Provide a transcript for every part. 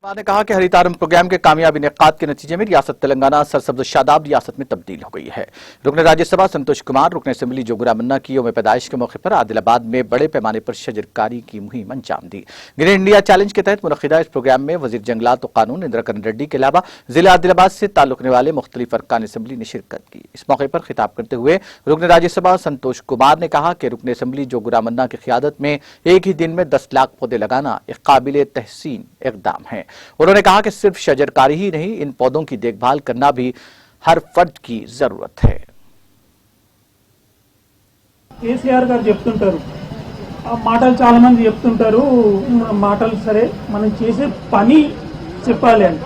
ने कहा कि हरितारम प्रोग्राम के कामयाब इनेकाद के नतीजे में रियासत तेलंगाना सरसब्ज शादाब रियासत में तब्दील हो गई है। रुकन राज्यसभा संतोष कुमार रुकन असेंबली जोगुरा मन्ना की यौम पैदाइश के मौके पर आदिलाबाद में बड़े पैमाने पर शजरकारी की मुहिम अंजाम दी। ग्रीन इंडिया चैलेंज के तहत मुनक्किदा इस प्रोग्राम में वजीर जंगलात और कानून इंद्रकरण रेड्डी के अलावा जिला आदिलाबाद से ताल्लुक वाले मुख्तलिफ अरकान असेंबली ने शिरकत की। इस मौके पर खिताब करते हुए रुकन राज्यसभा संतोष कुमार ने कहा कि रुकन असेंबली जोगुरा मन्ना की क़ियादत में एक ही दिन में 10 लाख पौधे लगाना एक काबिल तहसीन इक़दाम है। उन्होंने कहा कि सिर्फ शजरकारी ही नहीं, इन पौधों की देखभाल करना भी हर फर्द की जरूरत है। కేసీఆర్ గారు చెప్తుంటారు, ఆ మాటలు చాలా మంది చెప్తుంటారు, మాటలు సరే మనం చేసే పని చెప్పాలి అని.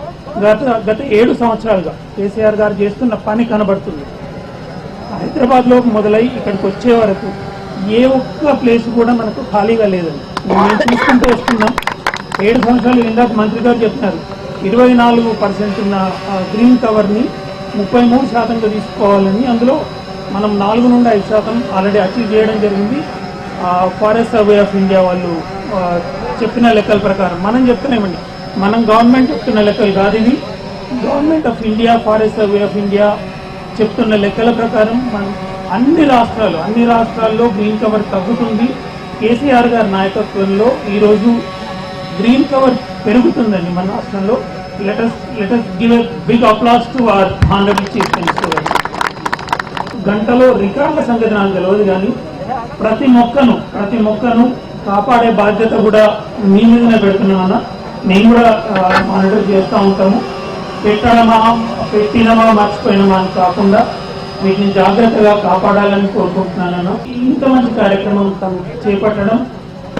గత 7 సంవత్సరాలుగా కేసీఆర్ గారు చేస్తున్న పని కనబడుతుంది. హైదరాబాద్ లో మొదలై ఇక్కడికి వచ్చే వరకు ఏ ఒక్క ప్లేస్ కూడా మనకు ఖాళీగా లేదండి. మేము చూసుకుంటూ వస్తున్నాం. 7 సంవత్సరాలు ఇందాక మంత్రి గారు చెప్తున్నారు, 24% ఉన్న గ్రీన్ కవర్ ని 33% తీసుకోవాలని. అందులో మనం 4 నుండి 5% ఆల్రెడీ అచీవ్ చేయడం జరిగింది. ఫారెస్ట్ సర్వే ఆఫ్ ఇండియా వాళ్ళు చెప్పిన లెక్కల ప్రకారం మనం చెప్తున్నామండి, మనం గవర్నమెంట్ చెప్తున్న లెక్కలు కాదు, ఇది government of India, forest survey of India చెప్తున్న లెక్కల ప్రకారం మనం అన్ని రాష్ట్రాల్లో గ్రీన్ కవర్ తగ్గుతుంది. కేసీఆర్ గారి నాయకత్వంలో ఈరోజు గ్రీన్ కవర్ పెరుగుతుందండి మన రాష్ట్రంలో. Let's give a big applause to our honourable chief minister గారు. గంటలో రికార్డుల సంగతి నాకు తెలియదు, కానీ ప్రతి మొక్కను కాపాడే బాధ్యత కూడా మీ మీదనే పెడుతున్నామన్నా. మేము కూడా మానిటర్ చేస్తూ ఉంటాము. పెట్టినమా మర్చిపోయినమా అని కాకుండా వీటిని జాగ్రత్తగా కాపాడాలని కోరుకుంటున్నాను. ఇంత మంచి కార్యక్రమం తను చేపట్టడం,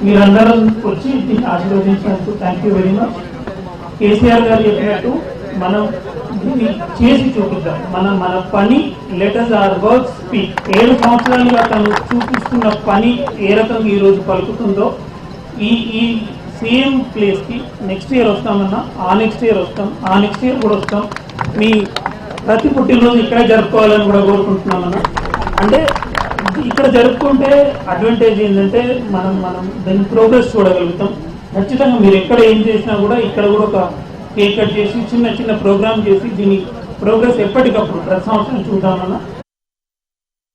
మీరందరూ వచ్చి దీన్ని ఆశీర్వదించినందుకు thank you very much. KCR గారు చెప్పినట్టు మనం దీన్ని చేసి చూపిద్దాం. మన పని లెటర్స్ ఆర్ వర్క్ స్పీక్. 7 సంవత్సరాలుగా తను చూపిస్తున్న పని ఏ రకంగా ఈ రోజు పలుకుతుందో, ఈ సేమ్ ప్లేస్ కి నెక్స్ట్ ఇయర్ వస్తామన్నా, ఆ నెక్స్ట్ ఇయర్ కూడా వస్తాం. మీ ప్రతి పుట్టినరోజు ఇక్కడే జరుపుకోవాలని కూడా కోరుకుంటున్నామన్నా. అంటే ఇక్కడ జరుపుకుంటే అడ్వాంటేజ్ ఏంటంటే మనం దాని ప్రోగ్రెస్ చూడగలుగుతాం. ఖచ్చితంగా మీరు ఎక్కడ ఏం చేసినా కూడా ఇక్కడ కూడా ఒక కేక్ కట్ చేసి చిన్న ప్రోగ్రామ్ చేసి దీని ప్రోగ్రెస్ ఎప్పటికప్పుడు ప్రతి సంవత్సరం చూద్దామన్నా.